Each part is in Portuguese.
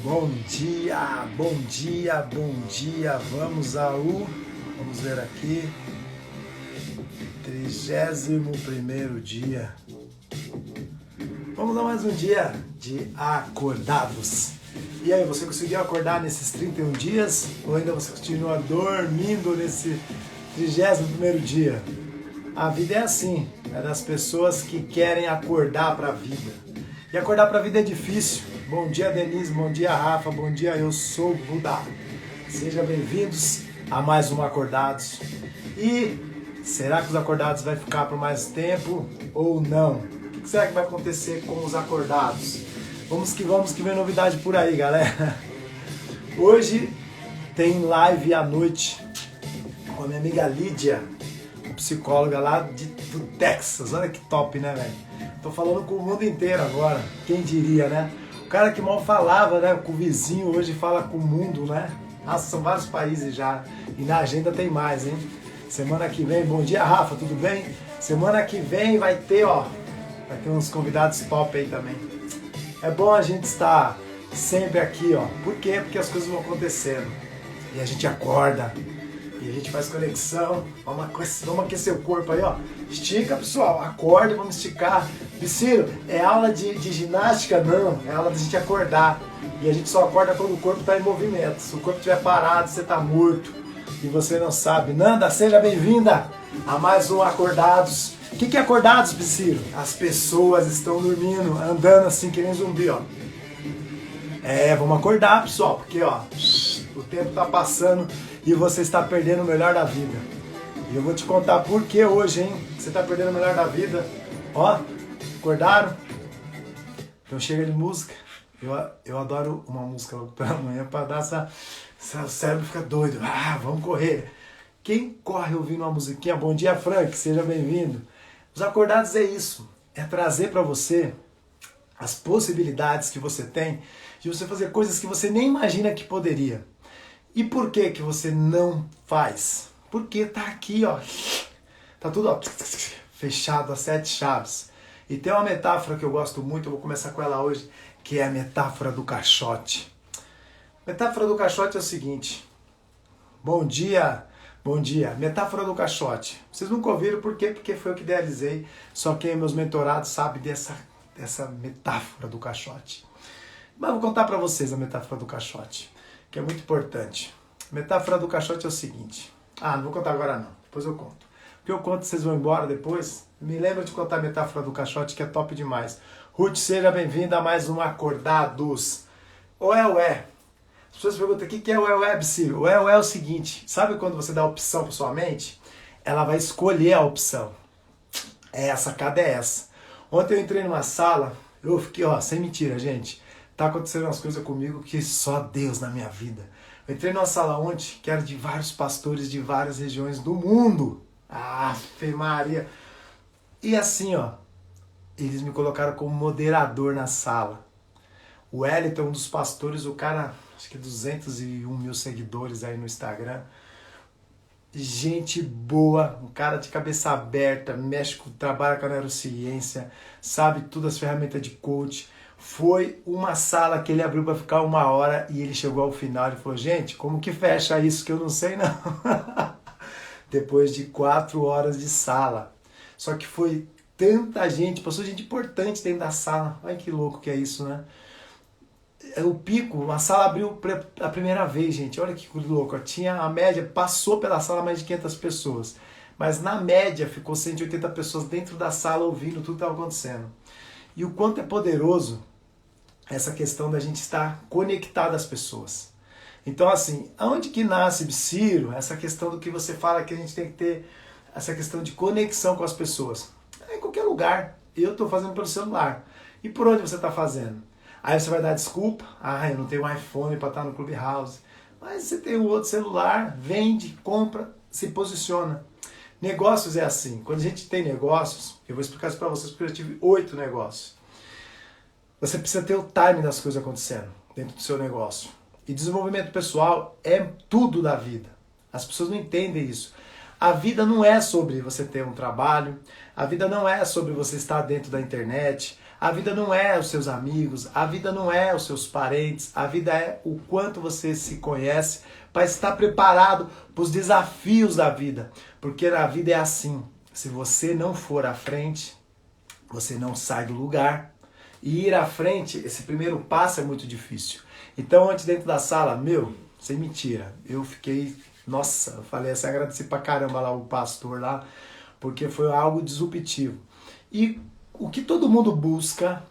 Bom dia, bom dia, bom dia. Vamos ver aqui, 31º dia. Vamos a mais um dia de acordados. E aí, você conseguiu acordar nesses 31 dias? Ou ainda você continua dormindo nesse 31º dia? A vida é assim, é das pessoas que querem acordar para a vida. E acordar para a vida é difícil. Bom dia, Denise, bom dia, Rafa, bom dia, eu sou Buda. Sejam bem-vindos a mais um Acordados. E será que os acordados vai ficar por mais tempo ou não? O que será que vai acontecer com os acordados? Vamos que vem novidade por aí, galera. Hoje tem live à noite com a minha amiga Lídia, psicóloga lá do Texas. Olha que top, né, velho? Tô falando com o mundo inteiro agora, quem diria, né? O cara que mal falava, né, com o vizinho, hoje fala com o mundo, né? Nossa, são vários países já, e na agenda tem mais, hein? Semana que vem, bom dia, Rafa, tudo bem? Semana que vem vai ter uns convidados top aí também. É bom a gente estar sempre aqui, ó. Por quê? Porque as coisas vão acontecendo. E a gente acorda, e a gente faz conexão. Vamos aquecer o corpo aí, ó. Estica, pessoal. Acorde, vamos esticar. Vicílio, é aula de ginástica? Não. É aula de a gente acordar. E a gente só acorda quando o corpo está em movimento. Se o corpo estiver parado, você está morto. E você não sabe. Nanda, seja bem-vinda a mais um Acordados. O que é Acordados, Vicílio? As pessoas estão dormindo, andando assim, que nem zumbi, ó. Vamos acordar, pessoal. Porque, ó, o tempo está passando e você está perdendo o melhor da vida. E eu vou te contar por que hoje, hein? Você está perdendo o melhor da vida. Ó, acordaram? Então chega de música. Eu adoro uma música logo pela manhã para dar o cérebro fica doido. Vamos correr. Quem corre ouvindo uma musiquinha? Bom dia, Frank, seja bem-vindo. Os acordados é isso. É trazer para você as possibilidades que você tem de você fazer coisas que você nem imagina que poderia. E por que que você não faz? Porque tá aqui, ó. Tá tudo, ó, fechado a 7 chaves. E tem uma metáfora que eu gosto muito, eu vou começar com ela hoje, que é a metáfora do caixote. A metáfora do caixote é o seguinte. Bom dia, bom dia. Metáfora do caixote. Vocês nunca ouviram, por quê? Porque foi eu que idealizei. Só quem é meus mentorados sabe dessa metáfora do caixote. Mas eu vou contar para vocês a metáfora do caixote, que é muito importante. A metáfora do caixote é o seguinte. Não vou contar agora não, depois eu conto. Porque eu conto, vocês vão embora depois. Me lembra de contar a metáfora do caixote, que é top demais. Ruth, seja bem-vinda a mais um Acordados. Ué. As pessoas perguntam, o que é ué, Ciro? Ué é o seguinte, sabe quando você dá a opção para sua mente? Ela vai escolher a opção. A sacada é essa. Ontem eu entrei numa sala, eu fiquei, sem mentira, gente. Tá acontecendo umas coisas comigo que só Deus na minha vida. Eu entrei numa sala ontem que era de vários pastores de várias regiões do mundo. Ave Maria. E assim, eles me colocaram como moderador na sala. O Wellington, um dos pastores, o cara, acho que 201 mil seguidores aí no Instagram. Gente boa, um cara de cabeça aberta, trabalha com a neurociência, sabe tudo as ferramentas de coach. Foi uma sala que ele abriu para ficar 1 hora e ele chegou ao final e falou, gente, como que fecha isso que eu não sei não. Depois de 4 horas de sala. Só que foi tanta gente, passou gente importante dentro da sala. Olha que louco que é isso, né? O pico, a sala abriu a primeira vez, gente. Olha que louco. Tinha a média, passou pela sala mais de 500 pessoas. Mas na média ficou 180 pessoas dentro da sala ouvindo tudo que estava acontecendo. E o quanto é poderoso essa questão da gente estar conectado às pessoas. Então, assim, aonde que nasce, Ciro, essa questão do que você fala que a gente tem que ter, essa questão de conexão com as pessoas? Em qualquer lugar. Eu estou fazendo pelo celular. E por onde você está fazendo? Aí você vai dar desculpa. Eu não tenho um iPhone para estar no Clubhouse. Mas você tem um outro celular, vende, compra, se posiciona. Negócios é assim. Quando a gente tem negócios, eu vou explicar isso para vocês porque eu já tive 8 negócios. Você precisa ter o time das coisas acontecendo dentro do seu negócio. E desenvolvimento pessoal é tudo da vida. As pessoas não entendem isso. A vida não é sobre você ter um trabalho, a vida não é sobre você estar dentro da internet, A vida não é os seus amigos, a vida não é os seus parentes, a vida é o quanto você se conhece para estar preparado para os desafios da vida. Porque na vida é assim, se você não for à frente, você não sai do lugar. E ir à frente, esse primeiro passo é muito difícil. Então, antes dentro da sala, sem mentira, eu fiquei, nossa, eu falei assim, agradeci pra caramba lá o pastor lá, porque foi algo disruptivo. E o que todo mundo busca,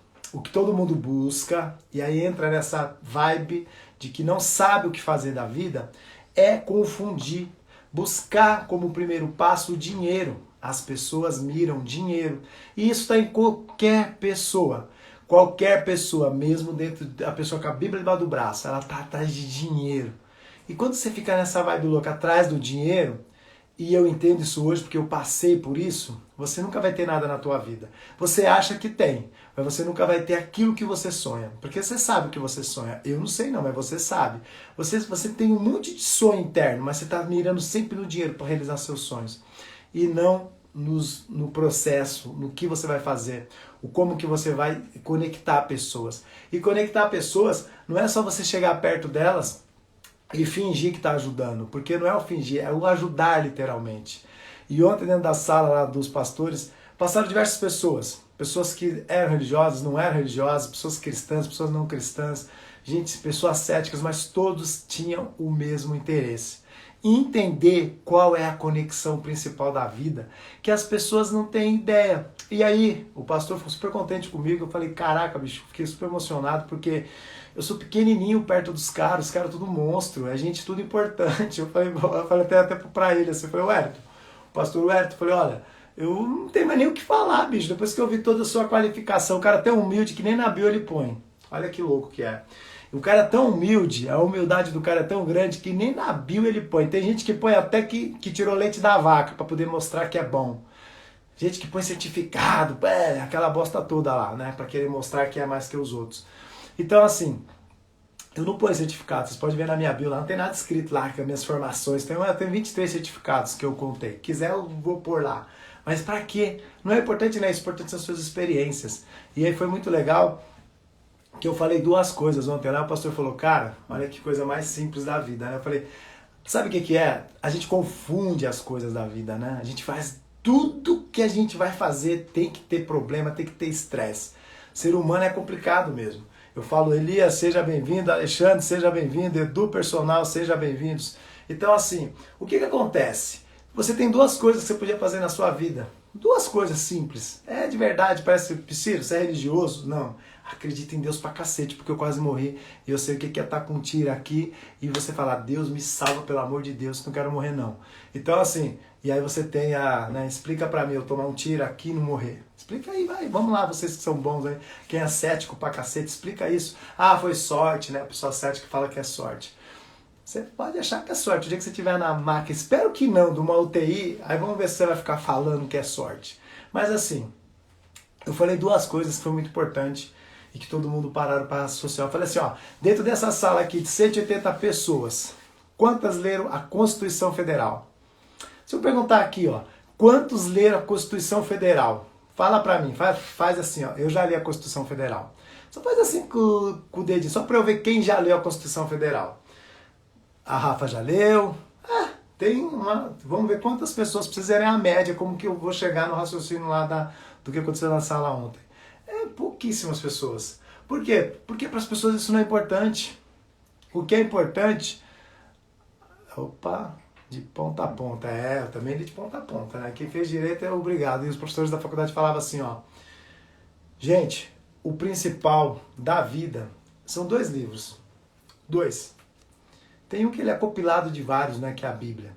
e aí entra nessa vibe de que não sabe o que fazer da vida, é confundir, buscar como primeiro passo o dinheiro. As pessoas miram dinheiro. E isso está em qualquer pessoa. Qualquer pessoa, mesmo dentro da pessoa com a Bíblia debaixo do braço, ela está atrás de dinheiro. E quando você fica nessa vibe louca atrás do dinheiro, e eu entendo isso hoje porque eu passei por isso, você nunca vai ter nada na tua vida. Você acha que tem, mas você nunca vai ter aquilo que você sonha. Porque você sabe o que você sonha. Eu não sei não, mas você sabe. Você tem um monte de sonho interno, mas você está mirando sempre no dinheiro para realizar seus sonhos. E não no processo, no que você vai fazer, o como que você vai conectar pessoas. E conectar pessoas não é só você chegar perto delas e fingir que está ajudando, porque não é o fingir, é o ajudar literalmente. E ontem dentro da sala lá dos pastores, passaram diversas pessoas, pessoas que eram religiosas, não eram religiosas, pessoas cristãs, pessoas não cristãs, gente, pessoas céticas, mas todos tinham o mesmo interesse. Entender qual é a conexão principal da vida, que as pessoas não têm ideia. E aí, o pastor ficou super contente comigo, eu falei, caraca, bicho, fiquei super emocionado, porque eu sou pequenininho perto dos caras, os caras tudo monstro, é gente tudo importante. Eu falei até pra ele assim, eu falei, Wellington, o pastor Wellington, eu falei, olha, eu não tenho mais nem o que falar, bicho, depois que eu vi toda a sua qualificação, o cara é tão humilde que nem na bio ele põe. Olha que louco que é. O cara é tão humilde, a humildade do cara é tão grande que nem na bio ele põe. Tem gente que põe até que tirou leite da vaca para poder mostrar que é bom. Gente que põe certificado, aquela bosta toda lá, né? Para querer mostrar que é mais que os outros. Então assim, eu não ponho certificado, vocês podem ver na minha bio lá, não tem nada escrito lá, que as minhas formações, tem 23 certificados que eu contei. Quiser eu vou pôr lá. Mas para quê? Não é importante, né? Isso é importante são as suas experiências. E aí foi muito legal que eu falei duas coisas ontem lá, o pastor falou, cara, olha que coisa mais simples da vida, né? Eu falei, sabe o que é? A gente confunde as coisas da vida, né? A gente faz tudo que a gente vai fazer, tem que ter problema, tem que ter estresse. Ser humano é complicado mesmo. Eu falo, Elias, seja bem-vindo, Alexandre, seja bem-vindo, Edu Personal, seja bem-vindos. Então assim, o que acontece? Você tem duas coisas que você podia fazer na sua vida. Duas coisas simples. É de verdade, parece Psyro, você é religioso? Não. Acredita em Deus pra cacete, porque eu quase morri e eu sei o que é estar com um tiro aqui e você falar, Deus me salva, pelo amor de Deus, não quero morrer não. Então assim, e aí você tem explica pra mim, eu tomar um tiro aqui e não morrer. Explica aí, vai, vamos lá, vocês que são bons aí, quem é cético pra cacete, explica isso. Ah, foi sorte, né, o pessoal cético fala que é sorte. Você pode achar que é sorte, o dia que você estiver na maca, espero que não, de uma UTI, aí vamos ver se você vai ficar falando que é sorte. Mas assim, eu falei duas coisas que foi muito importante e que todo mundo pararam para associar. Eu falei assim, ó, dentro dessa sala aqui de 180 pessoas, quantas leram a Constituição Federal? Se eu perguntar aqui, ó, quantos leram a Constituição Federal? Fala pra mim, faz assim, ó, eu já li a Constituição Federal. Só faz assim com o dedinho, só pra eu ver quem já leu a Constituição Federal. A Rafa já leu. Vamos ver quantas pessoas precisarem a média, como que eu vou chegar no raciocínio lá do que aconteceu na sala ontem. Pouquíssimas pessoas. Por quê? Porque para as pessoas isso não é importante. O que é importante... Opa, de ponta a ponta. Eu também li de ponta a ponta, né? Quem fez direito é obrigado. E os professores da faculdade falavam assim, ó. Gente, o principal da vida são 2 livros. 2. Tem um que ele é compilado de vários, né? Que é a Bíblia.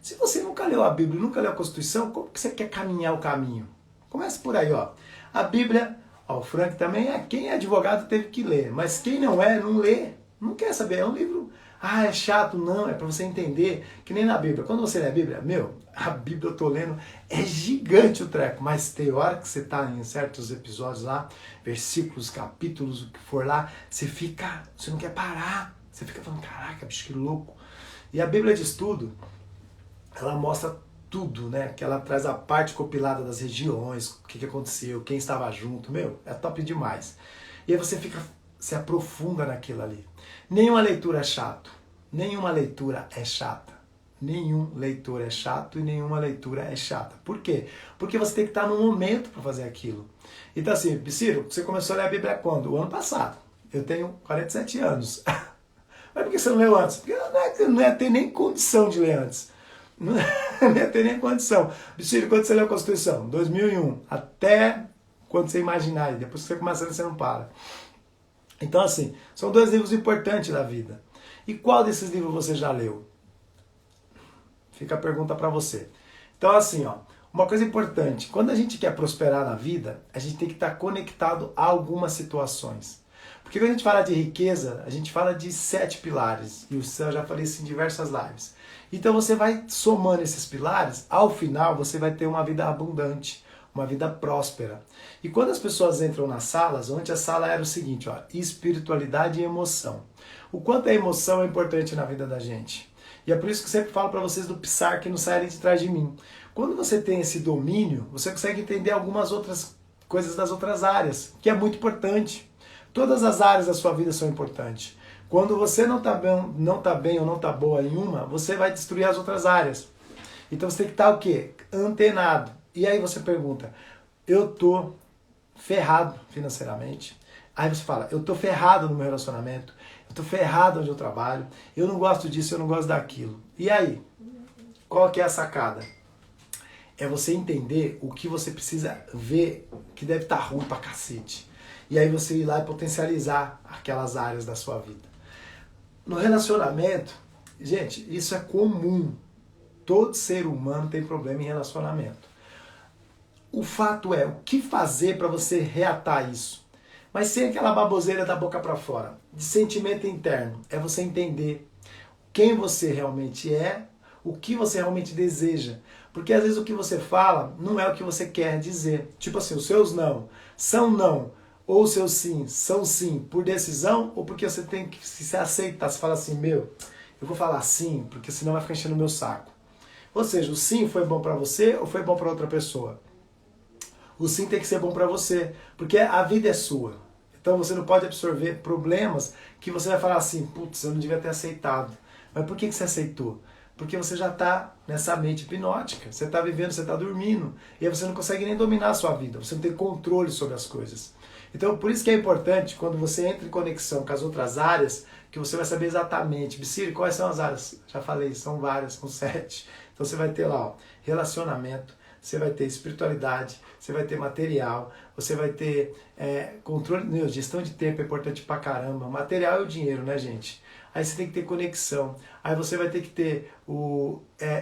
Se você nunca leu a Bíblia, nunca leu a Constituição, como que você quer caminhar o caminho? Comece por aí, ó. A Bíblia... O Frank também quem é advogado teve que ler, mas quem não é, não lê, não quer saber, é um livro, é chato, não, é para você entender, que nem na Bíblia, quando você lê a Bíblia, a Bíblia eu tô lendo, é gigante o treco, mas tem hora que você tá em certos episódios lá, versículos, capítulos, o que for lá, você não quer parar, você fica falando, caraca, bicho, que louco. E a Bíblia de estudo, ela mostra tudo, né? Que ela traz a parte compilada das regiões, o que aconteceu, quem estava junto, meu, é top demais. E aí você se aprofunda naquilo ali. Nenhuma leitura é chato, nenhuma leitura é chata. Nenhum leitor é chato e nenhuma leitura é chata. Por quê? Porque você tem que estar no momento para fazer aquilo. Então assim, Ciro, você começou a ler a Bíblia quando? O ano passado. Eu tenho 47 anos. Mas por que você não leu antes? Porque não ia ter nem condição de ler antes. Não ia ter nem condição. Ciro, quando você leu a Constituição? 2001. Até quando você imaginar. Depois que você começa a ler, você não para. Então assim, são 2 livros importantes da vida. E qual desses livros você já leu? Fica a pergunta para você. Então assim, ó, uma coisa importante, quando a gente quer prosperar na vida, a gente tem que estar conectado a algumas situações. Porque quando a gente fala de riqueza, a gente fala de 7 pilares, e eu já falei isso em diversas lives. Então você vai somando esses pilares, ao final você vai ter uma vida abundante, uma vida próspera. E quando as pessoas entram nas salas, ontem a sala era o seguinte, ó, espiritualidade e emoção. O quanto a emoção é importante na vida da gente. E é por isso que eu sempre falo para vocês do Psar que não saírem de trás de mim. Quando você tem esse domínio, você consegue entender algumas outras coisas das outras áreas, que é muito importante. Todas as áreas da sua vida são importantes. Quando você não está bem ou não está boa em uma, você vai destruir as outras áreas. Então você tem que estar o quê? Antenado. E aí você pergunta, eu tô ferrado financeiramente. Aí você fala, eu tô ferrado no meu relacionamento, eu tô ferrado onde eu trabalho, eu não gosto disso, eu não gosto daquilo. E aí? Qual que é a sacada? É você entender o que você precisa ver que deve estar ruim pra cacete. E aí você ir lá e potencializar aquelas áreas da sua vida. No relacionamento, gente, isso é comum. Todo ser humano tem problema em relacionamento. O fato é, o que fazer para você reatar isso? Mas sem aquela baboseira da boca para fora. De sentimento interno. É você entender quem você realmente é, o que você realmente deseja. Porque às vezes o que você fala não é o que você quer dizer. Tipo assim, os seus não são não. Ou os seus sim são sim por decisão ou porque você tem que se aceitar. Você fala assim, meu, eu vou falar sim, porque senão vai ficar enchendo o meu saco. Ou seja, o sim foi bom para você ou foi bom para outra pessoa? O sim tem que ser bom para você, porque a vida é sua. Então você não pode absorver problemas que você vai falar assim, putz, eu não devia ter aceitado. Mas por que você aceitou? Porque você já está nessa mente hipnótica. Você está vivendo, você está dormindo. E aí você não consegue nem dominar a sua vida. Você não tem controle sobre as coisas. Então por isso que é importante, quando você entra em conexão com as outras áreas, que você vai saber exatamente, Bicílio, quais são as áreas? Já falei, são várias, são 7. Então você vai ter lá, ó, relacionamento, você vai ter espiritualidade, você vai ter material, você vai ter controle, gestão de tempo é importante pra caramba. Material é o dinheiro, né, gente? Aí você tem que ter conexão. Aí você vai ter que ter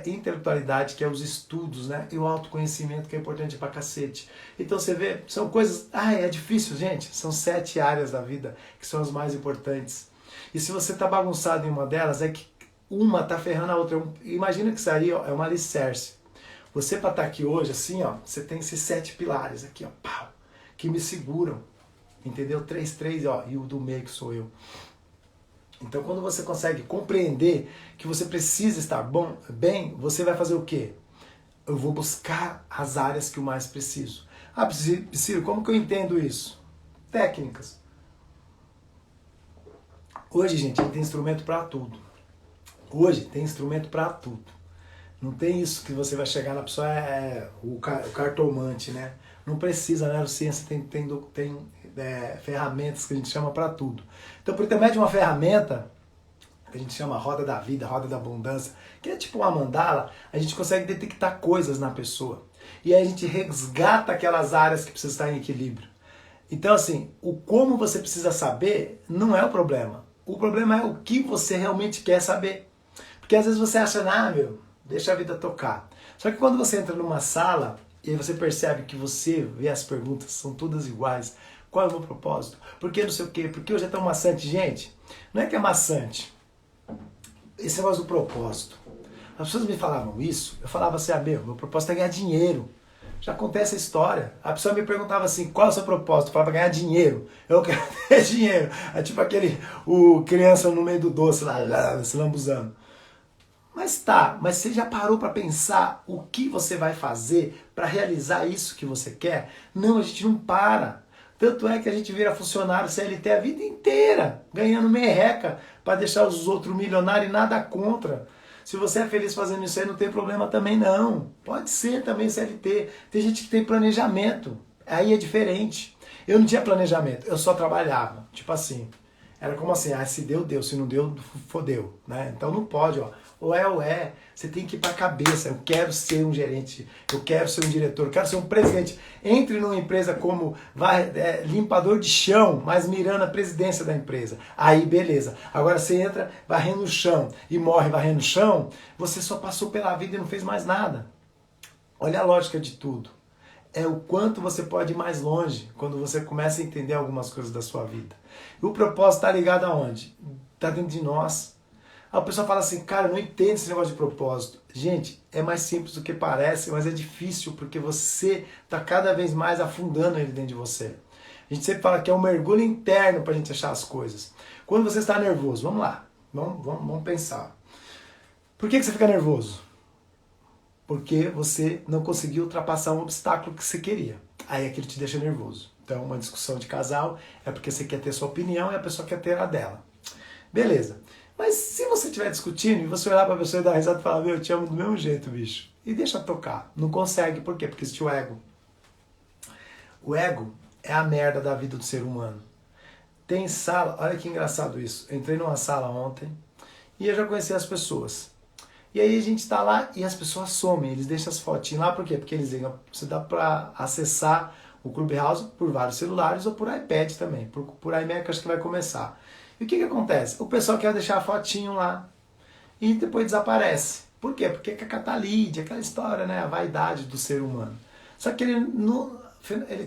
intelectualidade, que é os estudos, né? E o autoconhecimento, que é importante pra cacete. Então você vê, são coisas... é difícil, gente. São 7 áreas da vida que são as mais importantes. E se você tá bagunçado em uma delas, é que uma tá ferrando a outra. Imagina que isso aí, ó, é uma alicerce. Você para estar aqui hoje, assim, ó, você tem esses 7 pilares aqui, ó, pau, que me seguram, entendeu? 3, ó, e o do meio que sou eu. Então, quando você consegue compreender que você precisa estar bem, você vai fazer o quê? Eu vou buscar as áreas que eu mais preciso. Ah, Priscila, como que eu entendo isso? Técnicas. Hoje, gente, tem instrumento para tudo. Hoje tem instrumento para tudo. Não tem isso que você vai chegar na pessoa, o cartomante, né? Não precisa, né? A neurociência tem ferramentas que a gente chama para tudo. Então, por intermédio de uma ferramenta, que a gente chama roda da vida, roda da abundância, que é tipo uma mandala, a gente consegue detectar coisas na pessoa. E aí a gente resgata aquelas áreas que precisam estar em equilíbrio. Então, assim, o como você precisa saber não é o problema. O problema é o que você realmente quer saber. Porque às vezes você acha, deixa a vida tocar. Só que quando você entra numa sala e aí você percebe que você vê as perguntas, são todas iguais. Qual é o meu propósito? Por que não sei o quê? Por que hoje é tão maçante? Gente, não é que é maçante. Esse negócio do propósito. As pessoas me falavam isso, eu falava assim, meu propósito é ganhar dinheiro. Já acontece a história. A pessoa me perguntava assim, qual é o seu propósito? Eu falava, ganhar dinheiro. Eu quero ter dinheiro. É tipo o criança no meio do doce lá, se lambuzando. Mas você já parou para pensar o que você vai fazer para realizar isso que você quer? Não, a gente não para. Tanto é que a gente vira funcionário CLT a vida inteira, ganhando merreca para deixar os outros milionários e nada contra. Se você é feliz fazendo isso aí, não tem problema também não. Pode ser também CLT. Tem gente que tem planejamento, aí é diferente. Eu não tinha planejamento, eu só trabalhava. Tipo assim, era como assim, se deu, deu, se não deu, fodeu, né? Então não pode, ó. Ou é. Você tem que ir pra cabeça. Eu quero ser um gerente, eu quero ser um diretor, eu quero ser um presidente. Entre numa empresa como limpador de chão, mas mirando a presidência da empresa. Aí, beleza. Agora você entra varrendo o chão e morre varrendo o chão, você só passou pela vida e não fez mais nada. Olha a lógica de tudo. É o quanto você pode ir mais longe quando você começa a entender algumas coisas da sua vida. E o propósito está ligado aonde? Está dentro de nós. Aí o pessoal fala assim, cara, eu não entendo esse negócio de propósito. Gente, é mais simples do que parece, mas é difícil porque você está cada vez mais afundando ele dentro de você. A gente sempre fala que é um mergulho interno para a gente achar as coisas. Quando você está nervoso, vamos lá, vamos pensar. Por que você fica nervoso? Porque você não conseguiu ultrapassar um obstáculo que você queria. Aí aquilo te deixa nervoso. Então, uma discussão de casal é porque você quer ter sua opinião e a pessoa quer ter a dela. Beleza. Mas se você estiver discutindo e você olhar para a pessoa e dar risada e falar, meu, eu te amo do mesmo jeito, bicho. E deixa tocar. Não consegue. Por quê? Porque existe o ego. O ego é a merda da vida do ser humano. Tem sala, olha que engraçado isso. Eu entrei numa sala ontem e eu já conheci as pessoas. E aí a gente está lá e as pessoas somem, eles deixam as fotinhas lá, por quê? Porque eles ligam, você dá para acessar o Clubhouse por vários celulares ou por iPad também, por iMac acho que vai começar. E o que acontece? O pessoal quer deixar a fotinho lá e depois desaparece. Por quê? Porque é catalídea, aquela história, né? A vaidade do ser humano. Só que ele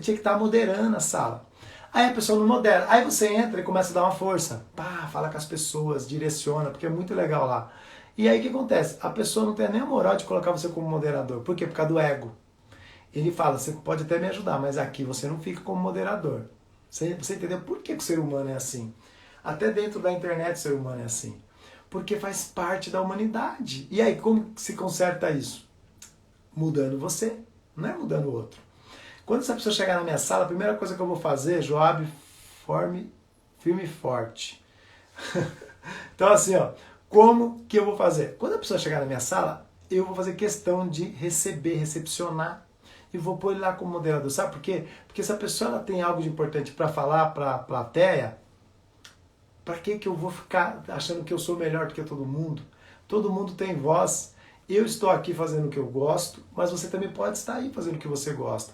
tinha que estar moderando a sala. Aí a pessoa não modera. Aí você entra e começa a dar uma força. Pá, fala com as pessoas, direciona, porque é muito legal lá. E aí o que acontece? A pessoa não tem nem a moral de colocar você como moderador. Por quê? Por causa do ego. Ele fala, você pode até me ajudar, mas aqui você não fica como moderador. Você entendeu por que o ser humano é assim? Até dentro da internet o ser humano é assim. Porque faz parte da humanidade. E aí, como se conserta isso? Mudando você, não é mudando o outro. Quando essa pessoa chegar na minha sala, a primeira coisa que eu vou fazer, Joab, firme e forte. Então assim, ó, como que eu vou fazer? Quando a pessoa chegar na minha sala, eu vou fazer questão de recepcionar e vou pôr ele lá como moderador. Sabe por quê? Porque se a pessoa ela tem algo de importante para falar para a plateia, para que eu vou ficar achando que eu sou melhor do que todo mundo? Todo mundo tem voz. Eu estou aqui fazendo o que eu gosto, mas você também pode estar aí fazendo o que você gosta.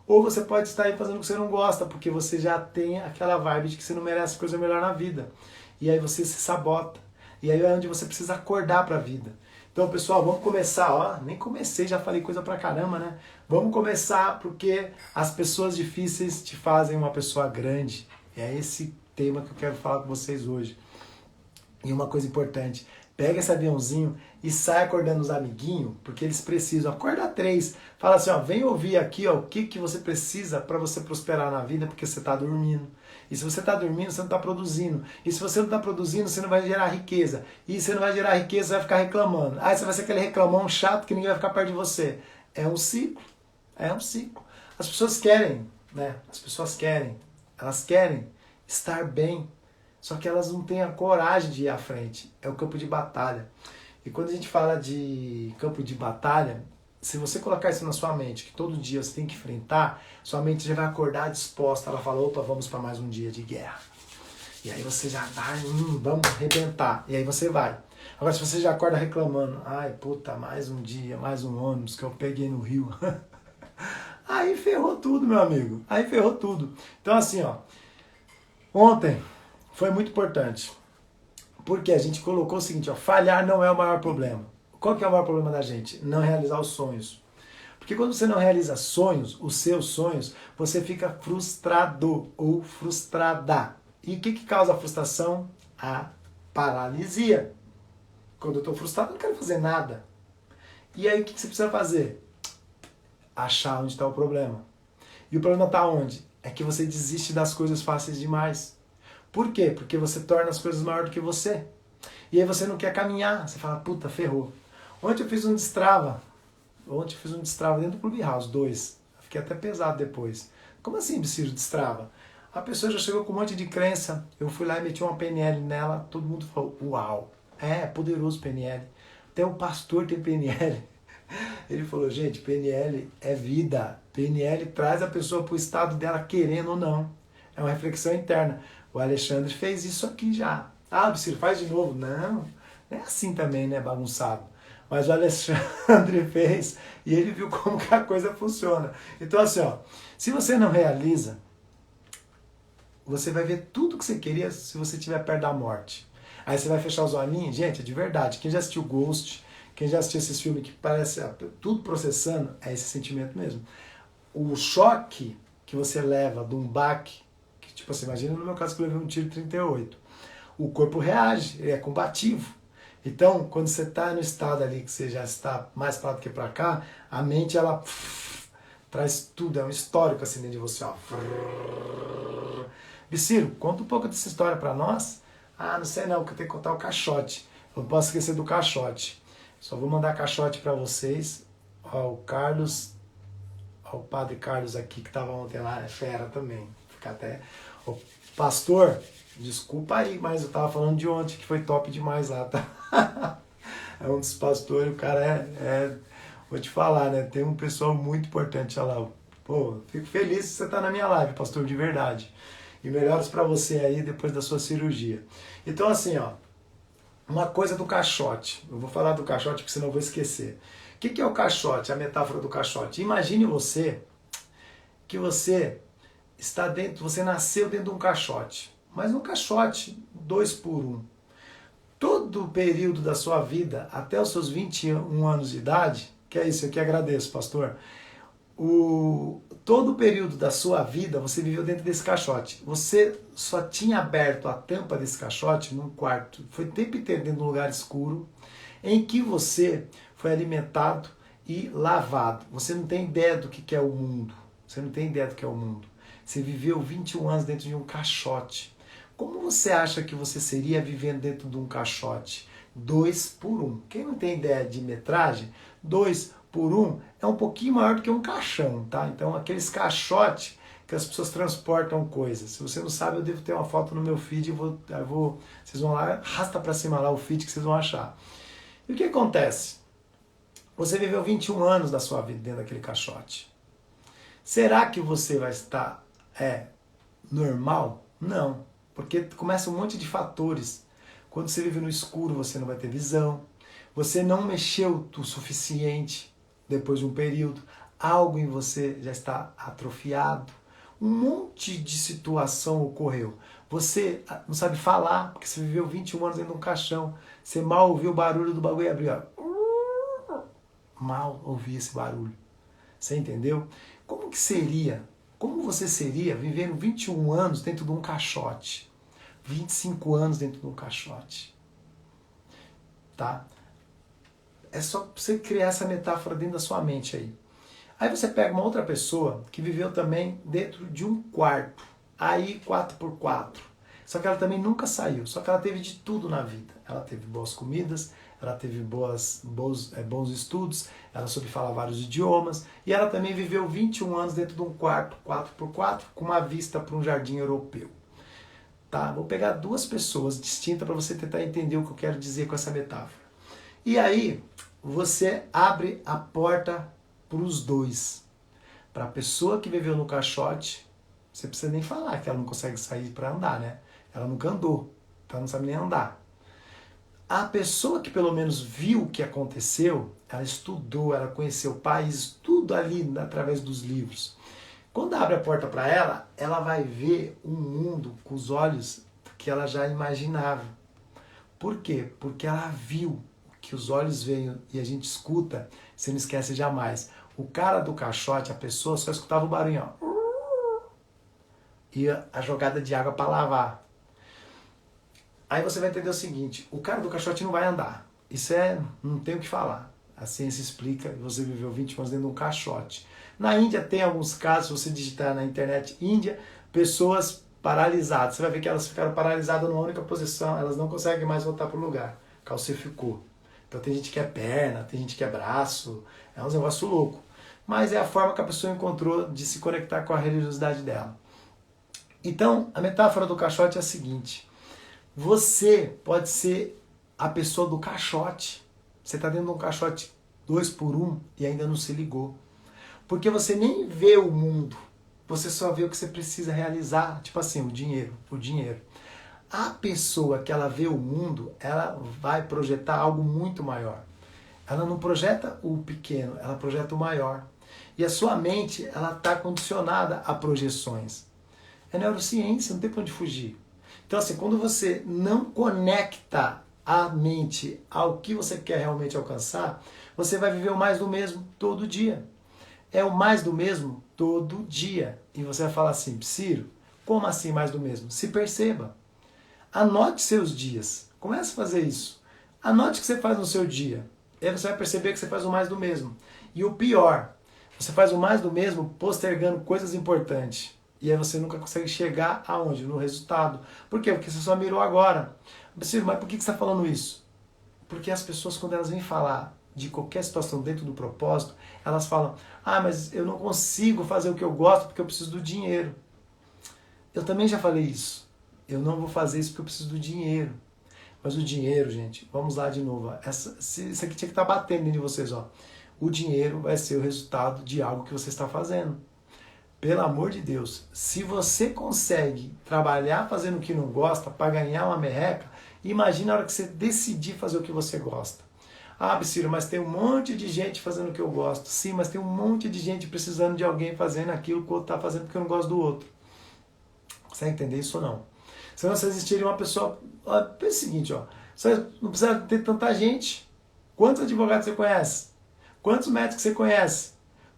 Ou você pode estar aí fazendo o que você não gosta, porque você já tem aquela vibe de que você não merece coisa melhor na vida. E aí você se sabota. E aí é onde você precisa acordar para a vida. Então, pessoal, vamos começar, ó, nem comecei, já falei coisa pra caramba, né? Vamos começar porque as pessoas difíceis te fazem uma pessoa grande. É esse tema que eu quero falar com vocês hoje. E uma coisa importante, pega esse aviãozinho e sai acordando os amiguinhos, porque eles precisam. Acorda 3, fala assim, ó, vem ouvir aqui, ó, o que você precisa para você prosperar na vida, porque você está dormindo. E se você está dormindo, você não está produzindo. E se você não está produzindo, você não vai gerar riqueza. E se não vai gerar riqueza, você vai ficar reclamando. Aí você vai ser aquele reclamão chato que ninguém vai ficar perto de você. É um ciclo. É um ciclo. As pessoas querem, né? As pessoas querem. Elas querem estar bem. Só que elas não têm a coragem de ir à frente. É o campo de batalha. E quando a gente fala de campo de batalha, se você colocar isso na sua mente, que todo dia você tem que enfrentar, sua mente já vai acordar disposta. Ela fala, opa, vamos para mais um dia de guerra. E aí você já vai, vamos arrebentar. E aí você vai. Agora, se você já acorda reclamando, ai, puta, mais um dia, mais um ônibus que eu peguei no Rio. Aí ferrou tudo, meu amigo. Aí ferrou tudo. Então, assim, ó, ontem foi muito importante. Porque a gente colocou o seguinte, ó, falhar não é o maior problema. Qual que é o maior problema da gente? Não realizar os sonhos. Porque quando você não realiza sonhos, os seus sonhos, você fica frustrado ou frustrada. E o que causa a frustração? A paralisia. Quando eu estou frustrado, eu não quero fazer nada. E aí o que você precisa fazer? Achar onde está o problema. E o problema está onde? É que você desiste das coisas fáceis demais. Por quê? Porque você torna as coisas maior do que você. E aí você não quer caminhar. Você fala, puta, ferrou. Ontem eu fiz um destrava. Ontem eu fiz um destrava dentro do Clubhouse, 2. Fiquei até pesado depois. Como assim, Ciro, destrava? A pessoa já chegou com um monte de crença. Eu fui lá e meti uma PNL nela. Todo mundo falou, uau. É, poderoso PNL. Até o pastor tem PNL. Ele falou, gente, PNL é vida. PNL traz a pessoa para o estado dela querendo ou não. É uma reflexão interna. O Alexandre fez isso aqui já. Ah, Ciro, faz de novo. Não é assim também, né, bagunçado. Mas o Alexandre fez e ele viu como que a coisa funciona. Então assim, ó, se você não realiza, você vai ver tudo que você queria se você estiver perto da morte. Aí você vai fechar os olhinhos, gente, é de verdade. Quem já assistiu Ghost, quem já assistiu esses filmes que parece tudo processando, é esse sentimento mesmo. O choque que você leva de um baque, que tipo assim, imagina no meu caso que eu levei um tiro 38. O corpo reage, ele é combativo. Então, quando você está no estado ali que você já está mais para lá do que para cá, a mente ela traz tudo, é um histórico assim dentro de você. Ó. Biciro, conta um pouco dessa história para nós. Ah, não sei não, que eu tenho que contar o caixote. Eu não posso esquecer do caixote. Só vou mandar caixote para vocês. Ó, o Carlos, ó, o padre Carlos aqui que estava ontem lá, é fera também. Fica até... O pastor, desculpa aí, mas eu tava falando de ontem que foi top demais lá, tá? É um dos pastores, o cara vou te falar, né? Tem um pessoal muito importante lá. Pô, fico feliz que você tá na minha live, pastor, de verdade. E melhoras para você aí depois da sua cirurgia. Então assim, ó, uma coisa do caixote. Eu vou falar do caixote porque senão eu vou esquecer. O que é o caixote? A metáfora do caixote. Imagine você que você está dentro, você nasceu dentro de um caixote, mas um caixote 2x1. Todo o período da sua vida, até os seus 21 anos de idade, que é isso, eu que agradeço, pastor, todo o período da sua vida você viveu dentro desse caixote. Você só tinha aberto a tampa desse caixote num quarto, foi o tempo inteiro dentro de um lugar escuro, em que você foi alimentado e lavado. Você não tem ideia do que é o mundo. Você não tem ideia do que é o mundo. Você viveu 21 anos dentro de um caixote. Como você acha que você seria vivendo dentro de um caixote? 2x1. Quem não tem ideia de metragem, 2x1 é um pouquinho maior do que um caixão, tá? Então aqueles caixotes que as pessoas transportam coisas. Se você não sabe, eu devo ter uma foto no meu feed, vocês vão lá, arrasta para cima lá o feed que vocês vão achar. E o que acontece? Você viveu 21 anos da sua vida dentro daquele caixote. Será que você vai estar normal? Não, porque começa um monte de fatores. Quando você vive no escuro, você não vai ter visão, você não mexeu o suficiente depois de um período, algo em você já está atrofiado, um monte de situação ocorreu. Você não sabe falar, porque você viveu 21 anos dentro de um caixão, você mal ouviu o barulho do bagulho abrir, ó. Mal ouvi esse barulho. Você entendeu? Como que seria? Como você seria vivendo 21 anos dentro de um caixote? 25 anos dentro de um caixote. Tá? É só você criar essa metáfora dentro da sua mente aí. Aí você pega uma outra pessoa que viveu também dentro de um quarto. Aí 4x4. Só que ela também nunca saiu. Só que ela teve de tudo na vida. Ela teve boas comidas, ela teve bons estudos, ela soube falar vários idiomas, e ela também viveu 21 anos dentro de um quarto 4x4 com uma vista para um jardim europeu. Tá? Vou pegar duas pessoas distintas para você tentar entender o que eu quero dizer com essa metáfora. E aí você abre a porta para os dois. Para a pessoa que viveu no caixote, você precisa nem falar que ela não consegue sair para andar, né? Ela nunca andou, então ela não sabe nem andar. A pessoa que pelo menos viu o que aconteceu, ela estudou, ela conheceu o país, tudo ali através dos livros. Quando abre a porta para ela, ela vai ver um mundo com os olhos que ela já imaginava. Por quê? Porque ela viu o que os olhos veem e a gente escuta, você não esquece jamais. O cara do caixote, a pessoa, só escutava o barulho, ó. E a jogada de água para lavar. Aí você vai entender o seguinte, o cara do caixote não vai andar. Isso não tem o que falar. A ciência explica que você viveu 20 anos dentro de um caixote. Na Índia tem alguns casos, se você digitar na internet Índia, pessoas paralisadas. Você vai ver que elas ficaram paralisadas numa única posição, elas não conseguem mais voltar para o lugar. Calcificou. Então tem gente que é perna, tem gente que é braço, é um negócio louco. Mas é a forma que a pessoa encontrou de se conectar com a religiosidade dela. Então, a metáfora do caixote é a seguinte: você pode ser a pessoa do caixote. Você está dentro de um caixote 2x1 e ainda não se ligou. Porque você nem vê o mundo, você só vê o que você precisa realizar. Tipo assim, o dinheiro. A pessoa que ela vê o mundo, ela vai projetar algo muito maior. Ela não projeta o pequeno, ela projeta o maior. E a sua mente, ela está condicionada a projeções. É neurociência, não tem para onde fugir. Então assim, quando você não conecta a mente ao que você quer realmente alcançar, você vai viver o mais do mesmo todo dia. É o mais do mesmo todo dia. E você vai falar assim: Ciro, como assim mais do mesmo? Se perceba. Anote seus dias. Comece a fazer isso. Anote o que você faz no seu dia. E aí você vai perceber que você faz o mais do mesmo. E o pior, você faz o mais do mesmo postergando coisas importantes. E aí você nunca consegue chegar aonde? No resultado. Por quê? Porque você só mirou agora. Ciro, mas por que você está falando isso? Porque as pessoas, quando elas vêm falar de qualquer situação dentro do propósito, elas falam: ah, mas eu não consigo fazer o que eu gosto porque eu preciso do dinheiro. Eu também já falei isso. Eu não vou fazer isso porque eu preciso do dinheiro. Mas o dinheiro, gente, vamos lá de novo. Isso aqui tinha que estar batendo dentro de vocês. Ó. O dinheiro vai ser o resultado de algo que você está fazendo. Pelo amor de Deus, se você consegue trabalhar fazendo o que não gosta para ganhar uma merreca, imagina a hora que você decidir fazer o que você gosta. Ah, Ciro, mas tem um monte de gente fazendo o que eu gosto. Sim, mas tem um monte de gente precisando de alguém fazendo aquilo que o outro está fazendo porque eu não gosto do outro. Você entender isso ou não? Senão você existiria uma pessoa... Pensa o seguinte, ó, você não precisa ter tanta gente. Quantos advogados você conhece? Quantos médicos você conhece?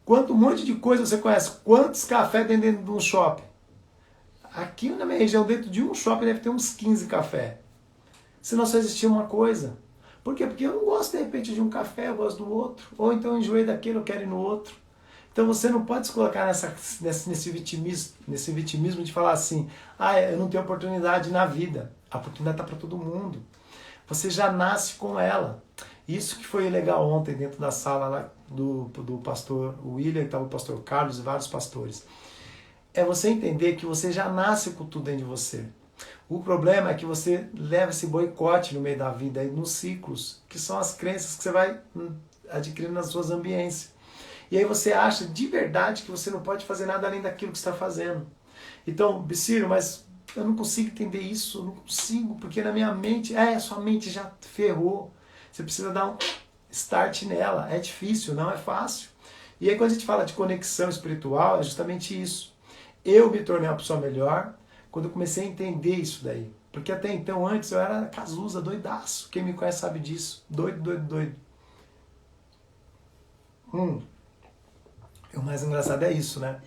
Quanto monte de coisa você conhece? Quantos cafés tem dentro de um shopping? Aqui na minha região, dentro de um shopping, deve ter uns 15 cafés. Senão só existia uma coisa. Por quê? Porque eu não gosto, de repente, de um café, eu gosto do outro. Ou então eu enjoei daquele, eu quero ir no outro. Então você não pode se colocar nesse vitimismo de falar assim: ah, eu não tenho oportunidade na vida. A oportunidade está para todo mundo. Você já nasce com ela. Isso que foi legal ontem dentro da sala lá do pastor William, que estava o pastor Carlos e vários pastores. É você entender que você já nasce com tudo dentro de você. O problema é que você leva esse boicote no meio da vida, aí, nos ciclos, que são as crenças que você vai adquirindo nas suas ambiências. E aí você acha de verdade que você não pode fazer nada além daquilo que você está fazendo. Então, Ciro, mas eu não consigo entender isso, eu não consigo, porque na minha mente, sua mente já ferrou. Você precisa dar um start nela. É difícil, não é fácil. E aí quando a gente fala de conexão espiritual, é justamente isso. Eu me tornei uma pessoa melhor quando eu comecei a entender isso daí. Porque até então, antes, eu era casusa, doidaço. Quem me conhece sabe disso. Doido. O mais engraçado é isso, né?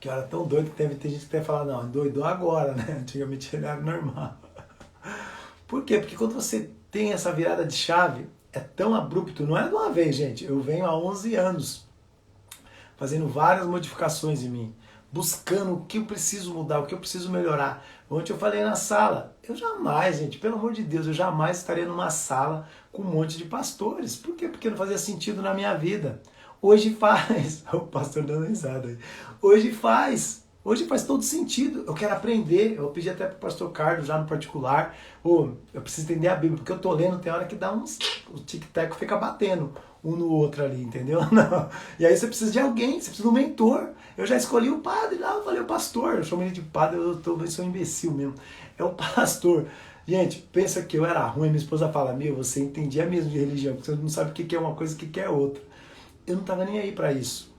Que eu era tão doido que teve gente que até falar: não, endoidou agora, né? Antigamente ele era normal. Por quê? Porque quando você tem essa virada de chave, é tão abrupto, não é de uma vez, gente. Eu venho há 11 anos fazendo várias modificações em mim, buscando o que eu preciso mudar, o que eu preciso melhorar. Ontem eu falei na sala, eu jamais, gente, pelo amor de Deus, eu jamais estaria numa sala com um monte de pastores. Por quê? Porque não fazia sentido na minha vida. Hoje faz. O pastor dando risada aí. Hoje faz todo sentido. Eu quero aprender. Eu pedi até para o pastor Carlos, já no particular, eu preciso entender a Bíblia, porque eu tô lendo, tem hora que dá uns... O tic-tac fica batendo um no outro ali, entendeu? Não. E aí você precisa de alguém, você precisa de um mentor. Eu já escolhi o padre lá, eu falei: o pastor. Eu chamo ele de padre, eu sou um imbecil mesmo. É o pastor. Gente, pensa que eu era ruim, minha esposa fala: meu, você entendia mesmo de religião, porque você não sabe o que é uma coisa e o que é outra. Eu não estava nem aí para isso.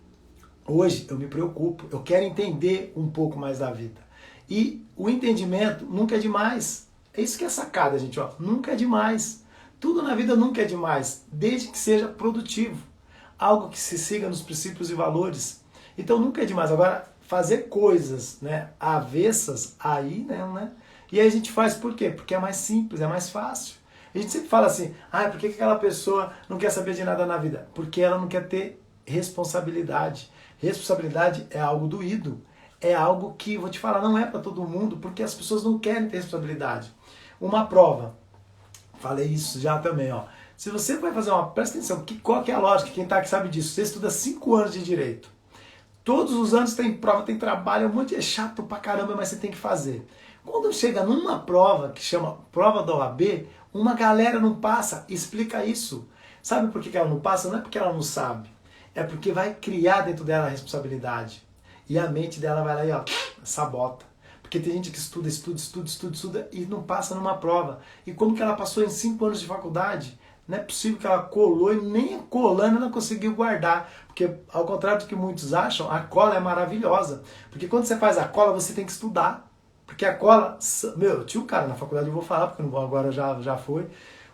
Hoje eu me preocupo, eu quero entender um pouco mais da vida. E o entendimento nunca é demais. É isso que é sacada, gente. Ó. Nunca é demais. Tudo na vida nunca é demais, desde que seja produtivo. Algo que se siga nos princípios e valores. Então nunca é demais. Agora, fazer coisas, né, avessas, aí, né? E aí a gente faz por quê? Porque é mais simples, é mais fácil. A gente sempre fala assim: por que aquela pessoa não quer saber de nada na vida? Porque ela não quer ter responsabilidade. Responsabilidade é algo doído. É algo que, vou te falar, não é para todo mundo, porque as pessoas não querem ter responsabilidade. Uma prova. Falei isso já também, ó. Se você vai fazer uma... Presta atenção, qual que é a lógica? Quem está aqui sabe disso. Você estuda 5 anos de direito. Todos os anos tem prova, tem trabalho, um monte de... É chato pra caramba, mas você tem que fazer. Quando chega numa prova, que chama prova da OAB, uma galera não passa, explica isso. Sabe por que ela não passa? Não é porque ela não sabe. É porque vai criar dentro dela a responsabilidade. E a mente dela vai lá e ó, sabota. Porque tem gente que estuda e não passa numa prova. E como que ela passou em 5 anos de faculdade? Não é possível que ela colou e nem colando ela conseguiu guardar. Porque, ao contrário do que muitos acham, a cola é maravilhosa. Porque quando você faz a cola, você tem que estudar. Porque a cola... Meu, tinha um cara na faculdade, eu vou falar, porque não vou agora, já foi.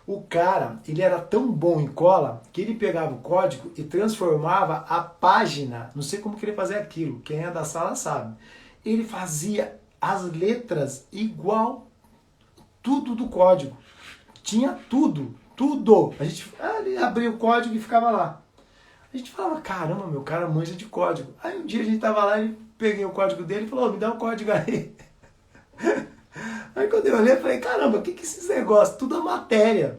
O cara, ele era tão bom em cola, que ele pegava o código e transformava a página. Não sei como que ele fazia aquilo. Quem é da sala sabe. Ele fazia as letras igual tudo do código. Tinha tudo. Tudo. A gente ele abria o código e ficava lá. A gente falava, caramba, meu cara manja de código. Aí um dia a gente tava lá e peguei o código dele e falou, me dá o código aí. Aí quando eu olhei, eu falei, caramba, o que é esses negócios? Tudo a matéria.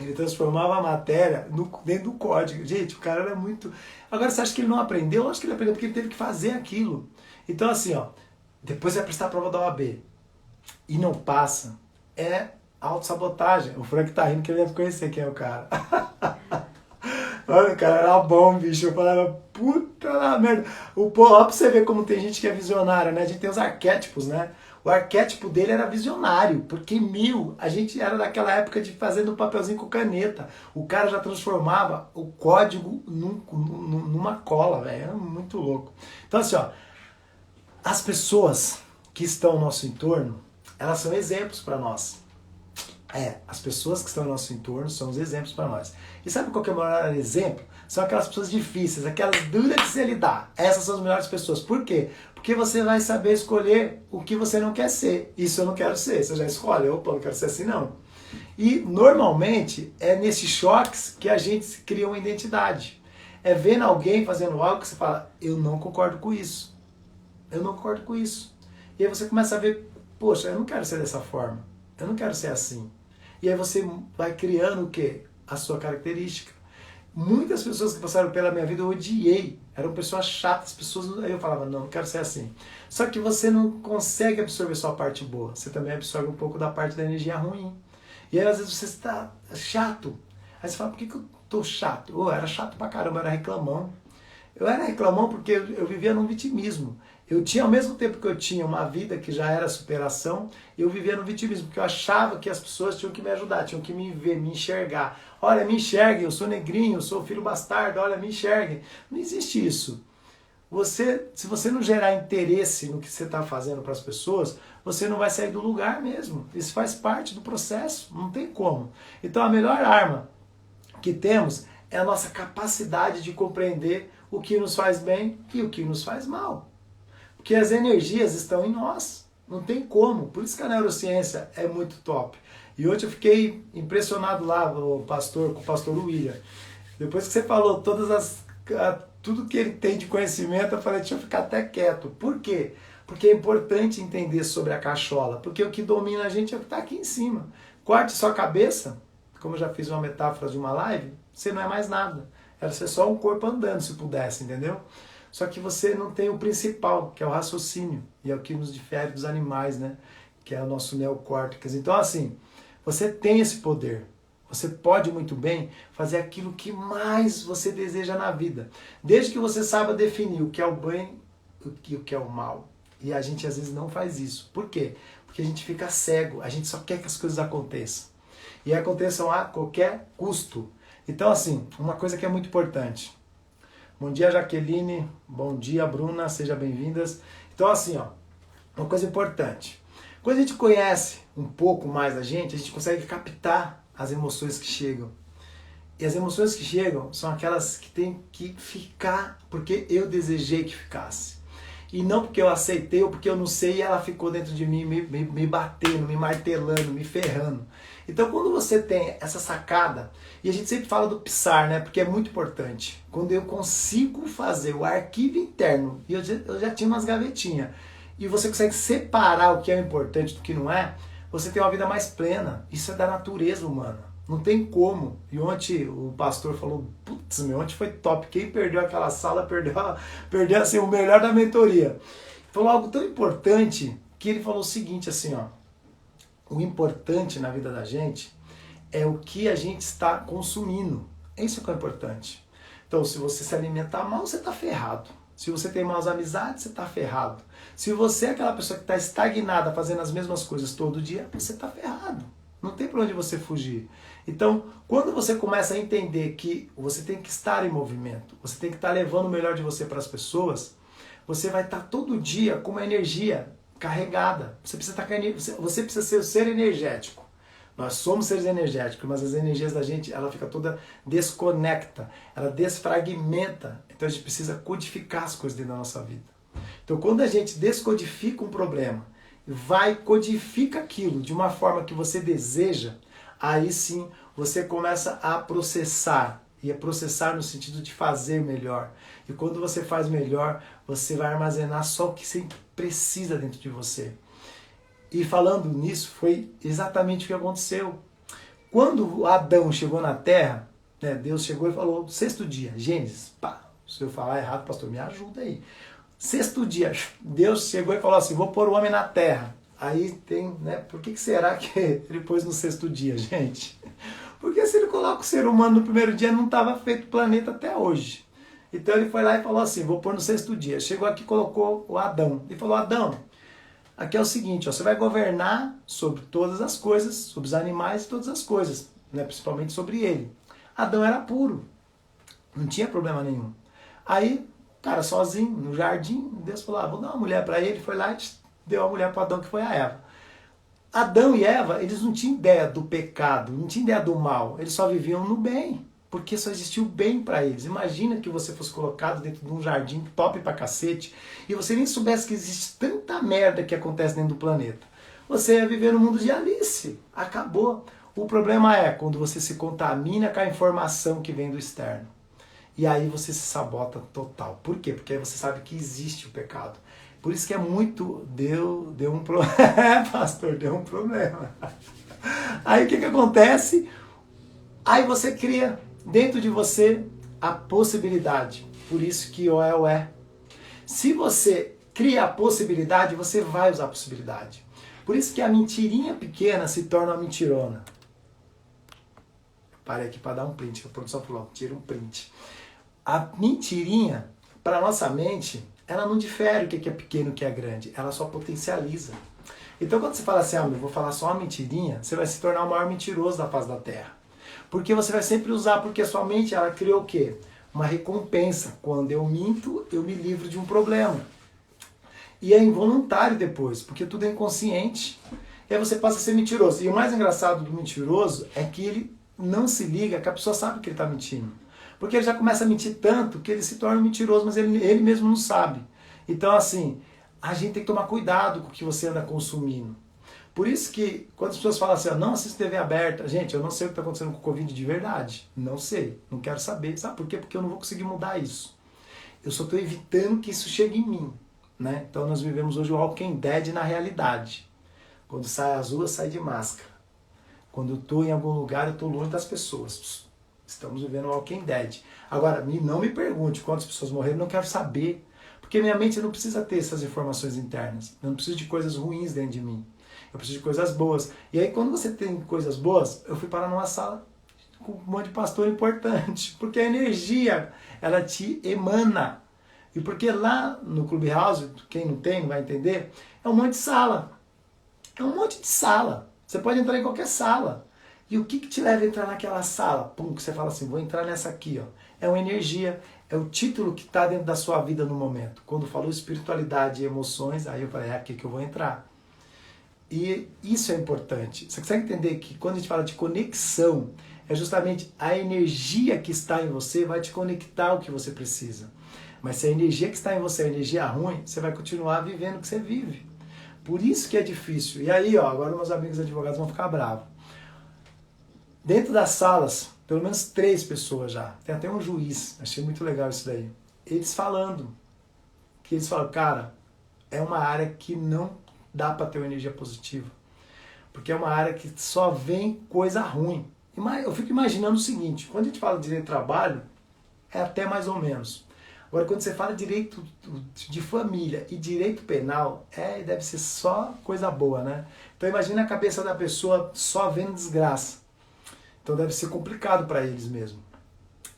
Ele transformava a matéria dentro do código. Gente, o cara era muito... Agora, você acha que ele não aprendeu? Eu acho que ele aprendeu porque ele teve que fazer aquilo. Então, assim, ó, depois vai prestar a prova da OAB e não passa, é autossabotagem. O Frank tá rindo que ele deve conhecer quem é o cara. Olha, o cara era bom, bicho. Eu falava, puta da merda. Ó, pra você ver como tem gente que é visionária, né? A gente tem os arquétipos, né? O arquétipo dele era visionário, porque a gente era daquela época de fazendo papelzinho com caneta. O cara já transformava o código numa cola, velho. Era muito louco. Então, assim, ó, as pessoas que estão ao nosso entorno, elas são exemplos para nós. As pessoas que estão no nosso entorno são os exemplos para nós. E sabe qual que é o maior exemplo? São aquelas pessoas difíceis, aquelas duras de se lidar. Essas são as melhores pessoas. Por quê? Porque você vai saber escolher o que você não quer ser. Isso eu não quero ser. Você já escolhe, opa, não quero ser assim não. E normalmente é nesses choques que a gente cria uma identidade. É vendo alguém fazendo algo que você fala, eu não concordo com isso. Eu não concordo com isso. E aí você começa a ver, poxa, eu não quero ser dessa forma. Eu não quero ser assim. E aí você vai criando o quê? A sua característica. Muitas pessoas que passaram pela minha vida eu odiei. Eram pessoas chatas, pessoas... Aí eu falava, não quero ser assim. Só que você não consegue absorver só a parte boa. Você também absorve um pouco da parte da energia ruim. E aí às vezes você está chato. Aí você fala, por que eu tô chato? Eu era chato pra caramba, eu era reclamão. Eu era reclamão porque eu vivia num vitimismo. Eu tinha, ao mesmo tempo que eu tinha uma vida que já era superação, eu vivia no vitimismo, porque eu achava que as pessoas tinham que me ajudar, tinham que me ver, me enxergar. Olha, me enxerguem, eu sou negrinho, eu sou filho bastardo, olha, me enxerguem. Não existe isso. Se você não gerar interesse no que você está fazendo para as pessoas, você não vai sair do lugar mesmo. Isso faz parte do processo, não tem como. Então a melhor arma que temos é a nossa capacidade de compreender o que nos faz bem e o que nos faz mal. Porque as energias estão em nós, não tem como. Por isso que a neurociência é muito top. E hoje eu fiquei impressionado lá com o pastor William. Depois que você falou tudo que ele tem de conhecimento, eu falei, deixa eu ficar até quieto. Por quê? Porque é importante entender sobre a cachola. Porque o que domina a gente é o que está aqui em cima. Corte sua cabeça, como eu já fiz uma metáfora de uma live, você não é mais nada. Era ser só um corpo andando, se pudesse, entendeu? Só que você não tem o principal, que é o raciocínio. E é o que nos difere dos animais, né? Que é o nosso neocórtex. Então, assim, você tem esse poder. Você pode muito bem fazer aquilo que mais você deseja na vida. Desde que você saiba definir o que é o bem e o que é o mal. E a gente às vezes não faz isso. Por quê? Porque a gente fica cego. A gente só quer que as coisas aconteçam. E aconteçam a qualquer custo. Então, assim, uma coisa que é muito importante. Bom dia, Jaqueline. Bom dia, Bruna. Sejam bem-vindas. Então, assim, ó, uma coisa importante. Quando a gente conhece um pouco mais a gente consegue captar as emoções que chegam. E as emoções que chegam são aquelas que tem que ficar porque eu desejei que ficasse. E não porque eu aceitei ou porque eu não sei e ela ficou dentro de mim me batendo, me martelando, me ferrando. Então quando você tem essa sacada, e a gente sempre fala do PSAR, né? Porque é muito importante. Quando eu consigo fazer o arquivo interno, e eu já tinha umas gavetinhas, e você consegue separar o que é importante do que não é, você tem uma vida mais plena. Isso é da natureza humana. Não tem como. E ontem o pastor falou, putz, ontem foi top. Quem perdeu aquela sala perdeu assim, o melhor da mentoria. Falou algo tão importante que ele falou o seguinte, assim, ó. O importante na vida da gente é o que a gente está consumindo. Isso que é importante. Então, se você se alimentar mal, você está ferrado. Se você tem maus amizades, você está ferrado. Se você é aquela pessoa que está estagnada fazendo as mesmas coisas todo dia, você está ferrado. Não tem para onde você fugir. Então, quando você começa a entender que você tem que estar em movimento, você tem que estar levando o melhor de você para as pessoas, você vai estar todo dia com uma energia carregada. Você precisa ser o ser energético. Nós somos seres energéticos, mas as energias da gente, ela fica toda desconecta, ela desfragmenta. Então a gente precisa codificar as coisas dentro da nossa vida. Então quando a gente descodifica um problema, codifica aquilo de uma forma que você deseja, aí sim você começa a processar. E é processar no sentido de fazer melhor. E quando você faz melhor, você vai armazenar só o que você precisa dentro de você. E falando nisso, foi exatamente o que aconteceu. Quando Adão chegou na Terra, né, Deus chegou e falou, sexto dia, Gênesis, pá, se eu falar errado, pastor, me ajuda aí. Sexto dia, Deus chegou e falou assim, vou pôr o homem na Terra. Aí tem, né, por que será que ele pôs no sexto dia, gente? Porque se ele coloca o ser humano no primeiro dia, não estava feito o planeta até hoje. Então ele foi lá e falou assim, vou pôr no sexto dia. Chegou aqui e colocou o Adão. E falou, Adão, aqui é o seguinte, ó, você vai governar sobre todas as coisas, sobre os animais e todas as coisas, né, principalmente sobre ele. Adão era puro, não tinha problema nenhum. Aí, cara, sozinho, no jardim, Deus falou, vou dar uma mulher para ele, foi lá e deu a mulher para Adão, que foi a Eva. Adão e Eva, eles não tinham ideia do pecado, não tinham ideia do mal, eles só viviam no bem, porque só existia o bem para eles. Imagina que você fosse colocado dentro de um jardim top pra cacete e você nem soubesse que existe tanta merda que acontece dentro do planeta. Você ia viver no mundo de Alice, acabou. O problema é quando você se contamina com a informação que vem do externo. E aí você se sabota total. Por quê? Porque aí você sabe que existe o pecado. Por isso que é muito... Deu um problema. Pastor, deu um problema. Aí o que acontece? Aí você cria dentro de você a possibilidade. Por isso que o é. Se você cria a possibilidade, você vai usar a possibilidade. Por isso que a mentirinha pequena se torna uma mentirona. Parei aqui para dar um print, que a produção falou, tira um print. A mentirinha, para a nossa mente, ela não difere o que é pequeno e o que é grande, ela só potencializa. Então quando você fala assim, eu vou falar só uma mentirinha, você vai se tornar o maior mentiroso da face da Terra. Porque você vai sempre usar, porque a sua mente, ela criou o quê? Uma recompensa. Quando eu minto, eu me livro de um problema. E é involuntário depois, porque tudo é inconsciente. E aí você passa a ser mentiroso. E o mais engraçado do mentiroso é que ele não se liga, que a pessoa sabe que ele está mentindo. Porque ele já começa a mentir tanto que ele se torna mentiroso, mas ele mesmo não sabe. Então, assim, a gente tem que tomar cuidado com o que você anda consumindo. Por isso que, quando as pessoas falam assim, não assista TV aberta, gente, eu não sei o que está acontecendo com o Covid de verdade. Não sei, não quero saber. Sabe por quê? Porque eu não vou conseguir mudar isso. Eu só estou evitando que isso chegue em mim. Né? Então nós vivemos hoje o Walking Dead na realidade. Quando sai às ruas, sai de máscara. Quando eu estou em algum lugar, eu estou longe das pessoas. Estamos vivendo o Walking Dead. Agora, não me pergunte quantas pessoas morreram, não quero saber. Porque minha mente não precisa ter essas informações internas. Eu não preciso de coisas ruins dentro de mim. Eu preciso de coisas boas. E aí, quando você tem coisas boas, eu fui parar numa sala com um monte de pastor importante. Porque a energia, ela te emana. E porque lá no Clubhouse, quem não tem, não vai entender, é um monte de sala. É um monte de sala. Você pode entrar em qualquer sala. E o que te leva a entrar naquela sala? Pum, que você fala assim, vou entrar nessa aqui. Ó. É uma energia, é o título que está dentro da sua vida no momento. Quando falou espiritualidade e emoções, aí eu falei, é aqui que eu vou entrar. E isso é importante. Você consegue entender que quando a gente fala de conexão, é justamente a energia que está em você vai te conectar ao que você precisa. Mas se a energia que está em você é energia ruim, você vai continuar vivendo o que você vive. Por isso que é difícil. E aí, ó, agora meus amigos advogados vão ficar bravos. Dentro das salas, pelo menos 3 pessoas já. Tem até um juiz. Achei muito legal isso daí. Eles falando. Que eles falam, cara, é uma área que não dá para ter uma energia positiva. Porque é uma área que só vem coisa ruim. Eu fico imaginando o seguinte, quando a gente fala de direito do trabalho, é até mais ou menos. Agora, quando você fala direito de família e direito penal, deve ser só coisa boa, né? Então imagina a cabeça da pessoa só vendo desgraça. Então deve ser complicado para eles mesmo.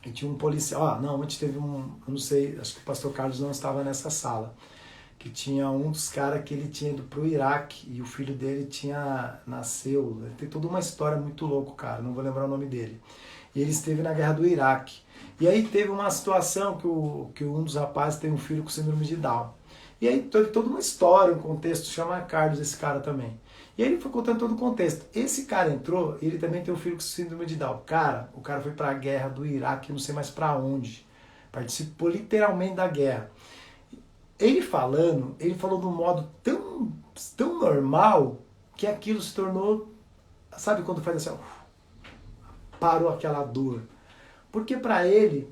E tinha um policial, não, antes teve eu não sei, acho que o pastor Carlos não estava nessa sala, que tinha um dos caras que ele tinha ido pro Iraque e o filho dele nasceu, tem toda uma história muito louca, cara, não vou lembrar o nome dele. E ele esteve na guerra do Iraque. E aí teve uma situação que um dos rapazes tem um filho com síndrome de Down. E aí teve toda uma história, um contexto, chama Carlos esse cara também. E aí ele foi contando todo o contexto. Esse cara entrou, ele também tem um filho com síndrome de Down. O cara foi pra guerra do Iraque, não sei mais pra onde. Participou literalmente da guerra. Ele falou de um modo tão normal que aquilo se tornou, sabe quando faz assim, parou aquela dor. Porque para ele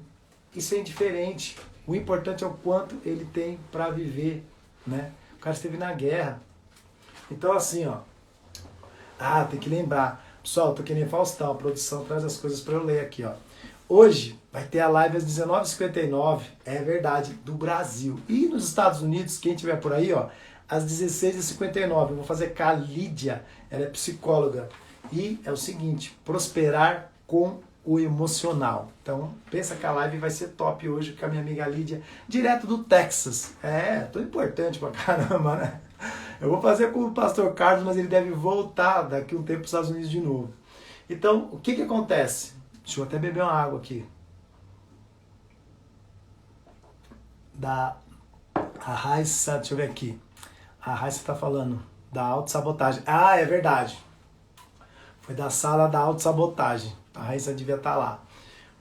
isso é indiferente. O importante é o quanto ele tem para viver, né? O cara esteve na guerra. Então assim, tem que lembrar. Pessoal, tô que nem Faustão, a produção traz as coisas para eu ler aqui, Hoje vai ter a live às 19h59, é verdade, do Brasil. E nos Estados Unidos, quem tiver por aí, às 16h59, eu vou fazer com a Lídia, ela é psicóloga. E é o seguinte, prosperar com o emocional. Então, pensa que a live vai ser top hoje com a minha amiga Lídia, direto do Texas. Tão importante pra caramba, né? Eu vou fazer com o pastor Carlos, mas ele deve voltar daqui um tempo para os Estados Unidos de novo. Então, o que acontece? Deixa eu até beber uma água aqui. A Raissa, deixa eu ver aqui. A Raissa está falando da autossabotagem. É verdade. Foi da sala da autossabotagem. A Raissa devia estar lá.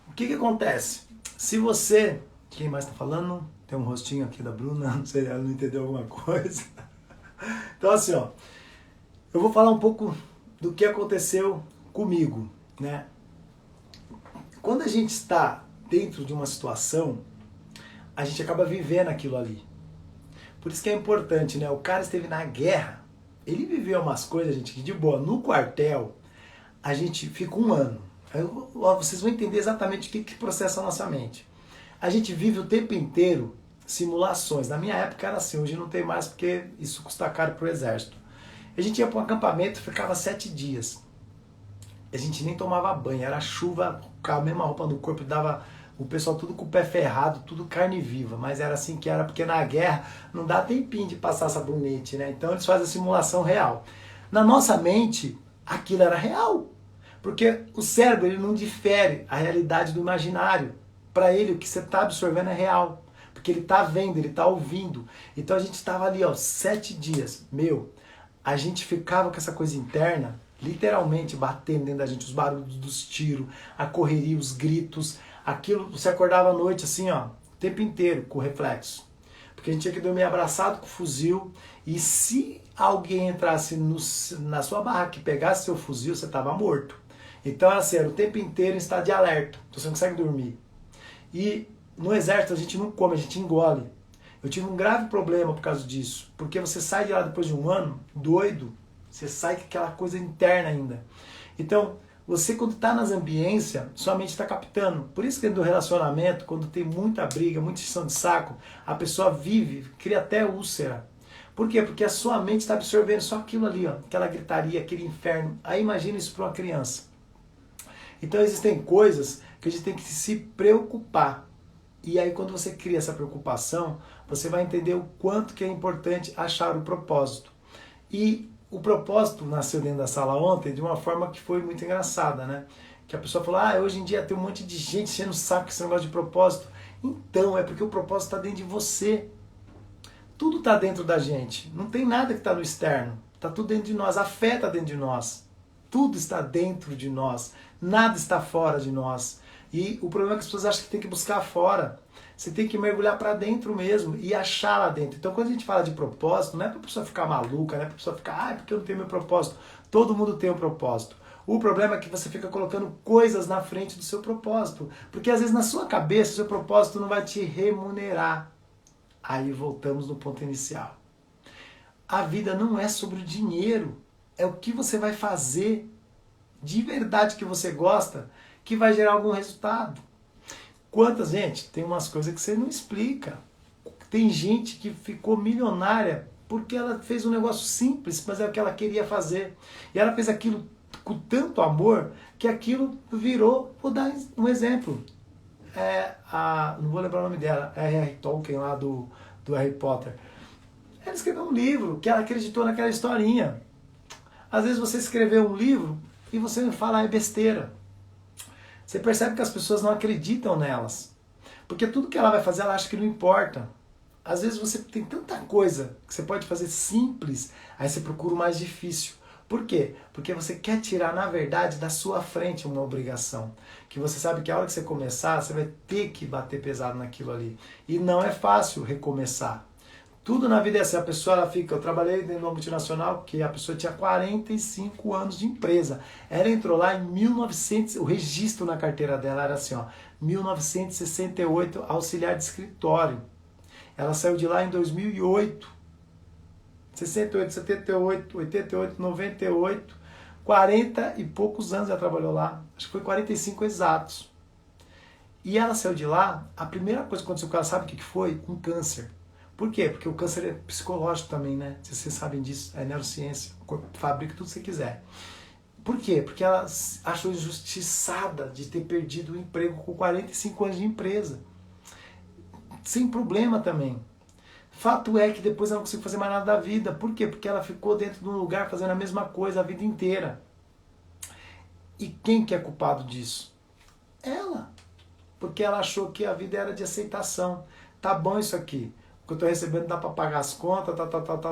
O que acontece? Se você... Quem mais está falando? Tem um rostinho aqui da Bruna. Não sei, ela não entendeu alguma coisa. Então assim, eu vou falar um pouco do que aconteceu comigo, né? Quando a gente está dentro de uma situação, a gente acaba vivendo aquilo ali. Por isso que é importante, né? O cara esteve na guerra, ele viveu umas coisas, gente, que de boa. No quartel, a gente fica um ano. Vocês vão entender exatamente o que processa a nossa mente. A gente vive o tempo inteiro simulações. Na minha época era assim, hoje não tem mais porque isso custa caro pro exército. A gente ia para um acampamento, ficava 7 dias. A gente nem tomava banho, era chuva, com a mesma roupa no corpo, dava o pessoal tudo com o pé ferrado, tudo carne viva, mas era assim que era, porque na guerra não dá tempinho de passar sabonete, né? Então eles fazem a simulação real. Na nossa mente, aquilo era real, porque o cérebro ele não difere a realidade do imaginário. Para ele, o que você está absorvendo é real, porque ele está vendo, ele está ouvindo. Então a gente estava ali, 7 dias. A gente ficava com essa coisa interna, literalmente batendo dentro da gente, os barulhos dos tiros, a correria, os gritos, aquilo, você acordava à noite assim, o tempo inteiro com reflexo. Porque a gente tinha que dormir abraçado com o fuzil, e se alguém entrasse na sua barraca e pegasse seu fuzil, você estava morto. Então assim, era o tempo inteiro em estado de alerta, então você não consegue dormir. E no exército a gente não come, a gente engole. Eu tive um grave problema por causa disso, porque você sai de lá depois de um ano, doido, você sai com aquela coisa interna ainda. Então, você quando está nas ambiências, sua mente está captando. Por isso que dentro do relacionamento, quando tem muita briga, muita encheção de saco, a pessoa vive, cria até úlcera. Por quê? Porque a sua mente está absorvendo só aquilo ali, aquela gritaria, aquele inferno. Aí imagina isso para uma criança. Então existem coisas que a gente tem que se preocupar. E aí quando você cria essa preocupação, você vai entender o quanto que é importante achar o propósito. E o propósito nasceu dentro da sala ontem de uma forma que foi muito engraçada, né? Que a pessoa falou, hoje em dia tem um monte de gente enchendo o saco com esse negócio de propósito. Então, é porque o propósito está dentro de você. Tudo está dentro da gente. Não tem nada que está no externo. Está tudo dentro de nós. A fé está dentro de nós. Tudo está dentro de nós. Nada está fora de nós. E o problema é que as pessoas acham que tem que buscar fora. Você tem que mergulhar para dentro mesmo e achar lá dentro. Então quando a gente fala de propósito, não é para a pessoa ficar maluca, não é para a pessoa ficar, porque eu não tenho meu propósito. Todo mundo tem um propósito. O problema é que você fica colocando coisas na frente do seu propósito. Porque às vezes na sua cabeça o seu propósito não vai te remunerar. Aí voltamos no ponto inicial. A vida não é sobre o dinheiro. É o que você vai fazer de verdade que você gosta, que vai gerar algum resultado. Gente, tem umas coisas que você não explica. Tem gente que ficou milionária porque ela fez um negócio simples, mas é o que ela queria fazer. E ela fez aquilo com tanto amor que aquilo virou, vou dar um exemplo. Não vou lembrar o nome dela, R.R. Tolkien lá do Harry Potter. Ela escreveu um livro que ela acreditou naquela historinha. Às vezes você escreveu um livro e você fala é besteira. Você percebe que as pessoas não acreditam nelas. Porque tudo que ela vai fazer, ela acha que não importa. Às vezes você tem tanta coisa que você pode fazer simples, aí você procura o mais difícil. Por quê? Porque você quer tirar, na verdade, da sua frente uma obrigação. Que você sabe que a hora que você começar, você vai ter que bater pesado naquilo ali. E não é fácil recomeçar. Tudo na vida é assim, a pessoa ela fica, eu trabalhei dentro de uma multinacional que a pessoa tinha 45 anos de empresa. Ela entrou lá em 1900, o registro na carteira dela era assim, 1968, auxiliar de escritório. Ela saiu de lá em 2008, 68, 78, 88, 98, 40 e poucos anos ela trabalhou lá. Acho que foi 45 exatos. E ela saiu de lá, a primeira coisa que aconteceu com ela, sabe o que foi? Um câncer. Por quê? Porque o câncer é psicológico também, né? Se vocês sabem disso, é neurociência. O corpo fabrica tudo que você quiser. Por quê? Porque ela achou injustiçada de ter perdido o emprego com 45 anos de empresa. Sem problema também. Fato é que depois ela não conseguiu fazer mais nada da vida. Por quê? Porque ela ficou dentro de um lugar fazendo a mesma coisa a vida inteira. E quem que é culpado disso? Ela. Porque ela achou que a vida era de aceitação. Tá bom isso aqui. O que eu estou recebendo dá para pagar as contas,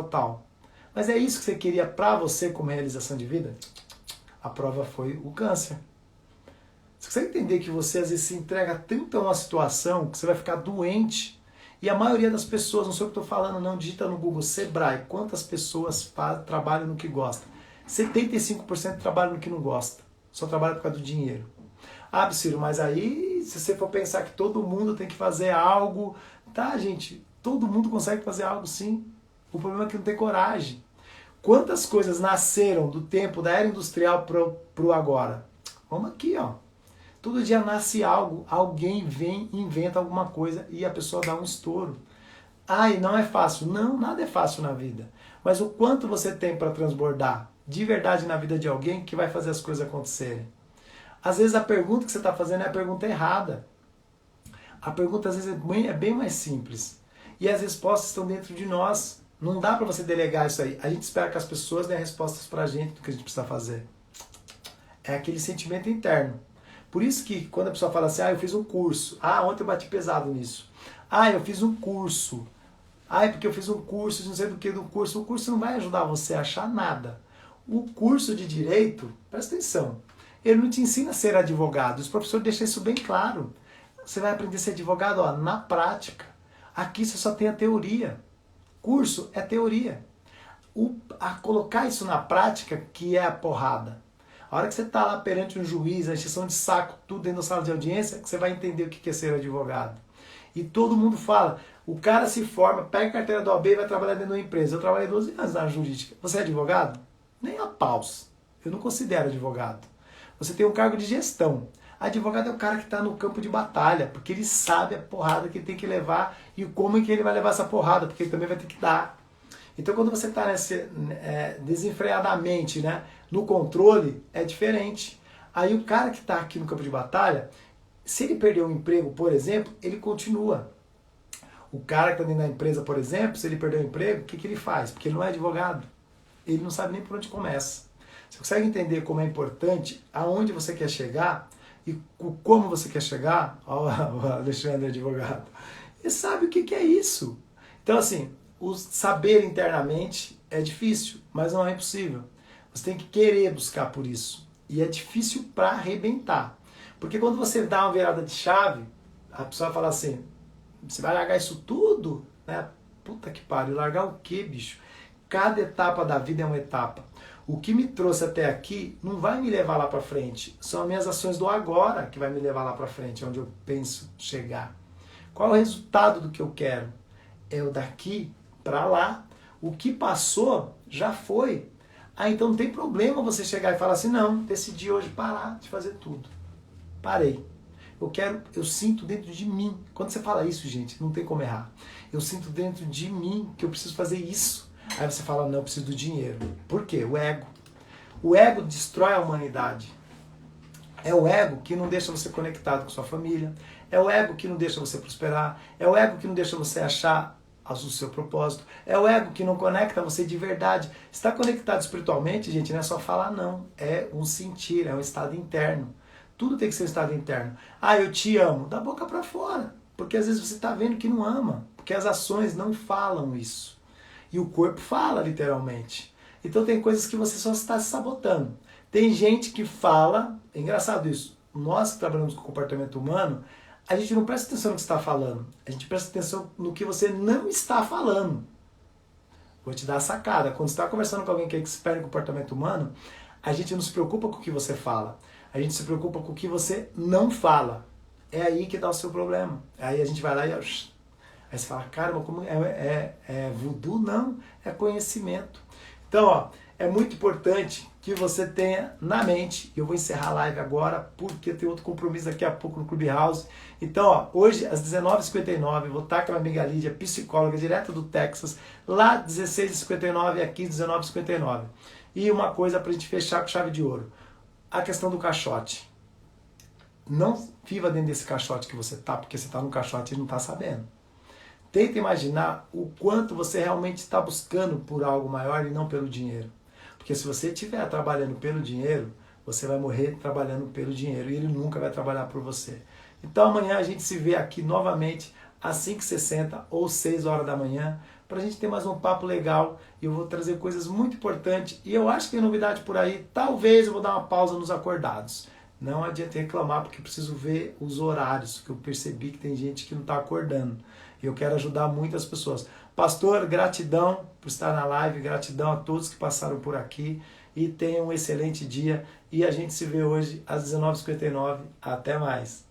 tal. Mas é isso que você queria para você como realização de vida? A prova foi o câncer. Você consegue entender que você às vezes se entrega tanto a uma situação que você vai ficar doente? E a maioria das pessoas, não sei o que eu estou falando, não, digita no Google Sebrae, quantas pessoas trabalham no que gosta? 75% trabalham no que não gosta. Só trabalha por causa do dinheiro. Ah, Ciro, mas aí, se você for pensar que todo mundo tem que fazer algo... Tá, gente, todo mundo consegue fazer algo sim. O problema é que não tem coragem. Quantas coisas nasceram do tempo da era industrial pro agora? Vamos aqui, ó. Todo dia nasce algo, alguém vem, inventa alguma coisa e a pessoa dá um estouro. Ai, não é fácil. Não, nada é fácil na vida. Mas o quanto você tem para transbordar de verdade na vida de alguém que vai fazer as coisas acontecerem? Às vezes a pergunta que você está fazendo é a pergunta errada. A pergunta às vezes é bem mais simples. E as respostas estão dentro de nós. Não dá para você delegar isso aí. A gente espera que as pessoas deem respostas para a gente do que a gente precisa fazer. É aquele sentimento interno. Por isso que quando a pessoa fala assim, eu fiz um curso. Ontem eu bati pesado nisso. Eu fiz um curso. Porque eu fiz um curso, não sei do que do curso. O curso não vai ajudar você a achar nada. O curso de direito, presta atenção, ele não te ensina a ser advogado. Os professores deixam isso bem claro. Você vai aprender a ser advogado na prática. Aqui você só tem a teoria. Curso é teoria. A colocar isso na prática que é a porrada. A hora que você está lá perante um juiz, a encheção de saco, tudo dentro da sala de audiência, que você vai entender o que é ser advogado. E todo mundo fala, o cara se forma, pega a carteira do OAB e vai trabalhar dentro de uma empresa. Eu trabalhei 12 anos na jurídica. Você é advogado? Nem a paus. Eu não considero advogado. Você tem um cargo de gestão. Advogado é o cara que está no campo de batalha, porque ele sabe a porrada que ele tem que levar e como é que ele vai levar essa porrada, porque ele também vai ter que dar. Então quando você está desenfreadamente, né, no controle, é diferente. Aí o cara que está aqui no campo de batalha, se ele perder um emprego, por exemplo, ele continua. O cara que está dentro da empresa, por exemplo, se ele perder o emprego, o que ele faz? Porque ele não é advogado. Ele não sabe nem por onde começa. Você consegue entender como é importante, aonde você quer chegar e como você quer chegar? Olha o Alexandre, advogado. Ele sabe o que é isso. Então, assim, o saber internamente é difícil, mas não é impossível. Você tem que querer buscar por isso. E é difícil para arrebentar. Porque quando você dá uma virada de chave, a pessoa fala assim, você vai largar isso tudo? Né? Puta que pariu, largar o quê, bicho? Cada etapa da vida é uma etapa. O que me trouxe até aqui não vai me levar lá para frente. São as minhas ações do agora que vai me levar lá para frente, onde eu penso chegar. Qual é o resultado do que eu quero? É o daqui para lá. O que passou, já foi. Ah, então não tem problema você chegar e falar assim, não, decidi hoje parar de fazer tudo. Parei. Eu sinto dentro de mim. Quando você fala isso, gente, não tem como errar. Eu sinto dentro de mim que eu preciso fazer isso. Aí você fala, não, eu preciso do dinheiro. Por quê? O ego. O ego destrói a humanidade. É o ego que não deixa você conectado com sua família. É o ego que não deixa você prosperar. É o ego que não deixa você achar o seu propósito. É o ego que não conecta você de verdade. Estar conectado espiritualmente, gente, não é só falar, não. É um sentir, é um estado interno. Tudo tem que ser um estado interno. Ah, eu te amo. Da boca para fora. Porque às vezes você está vendo que não ama. Porque as ações não falam isso. E o corpo fala, literalmente. Então tem coisas que você só está se sabotando. Tem gente que fala, é engraçado isso, nós que trabalhamos com comportamento humano, a gente não presta atenção no que você está falando, a gente presta atenção no que você não está falando. Vou te dar a sacada, quando você está conversando com alguém que é expert em comportamento humano, a gente não se preocupa com o que você fala, a gente se preocupa com o que você não fala. É aí que está o seu problema. Aí a gente vai lá e... Aí você fala, caramba, como é voodoo? Não, é conhecimento. Então, ó, é muito importante que você tenha na mente, eu vou encerrar a live agora, porque tem outro compromisso daqui a pouco no Clubhouse. Então, ó, hoje às 19h59, vou estar com a amiga Lídia, psicóloga direto do Texas, lá 16h59 e aqui 19h59. E uma coisa para a gente fechar com chave de ouro, a questão do caixote. Não viva dentro desse caixote que você tá, porque você está no caixote e não está sabendo. Tenta imaginar o quanto você realmente está buscando por algo maior e não pelo dinheiro. Porque se você estiver trabalhando pelo dinheiro, você vai morrer trabalhando pelo dinheiro e ele nunca vai trabalhar por você. Então amanhã a gente se vê aqui novamente às 5h60 ou 6 horas da manhã para a gente ter mais um papo legal e eu vou trazer coisas muito importantes e eu acho que tem novidade por aí. Talvez eu vou dar uma pausa nos acordados. Não adianta reclamar porque eu preciso ver os horários, que eu percebi que tem gente que não está acordando. E eu quero ajudar muitas pessoas. Pastor, gratidão por estar na live, gratidão a todos que passaram por aqui e tenham um excelente dia. E a gente se vê hoje às 19h59. Até mais.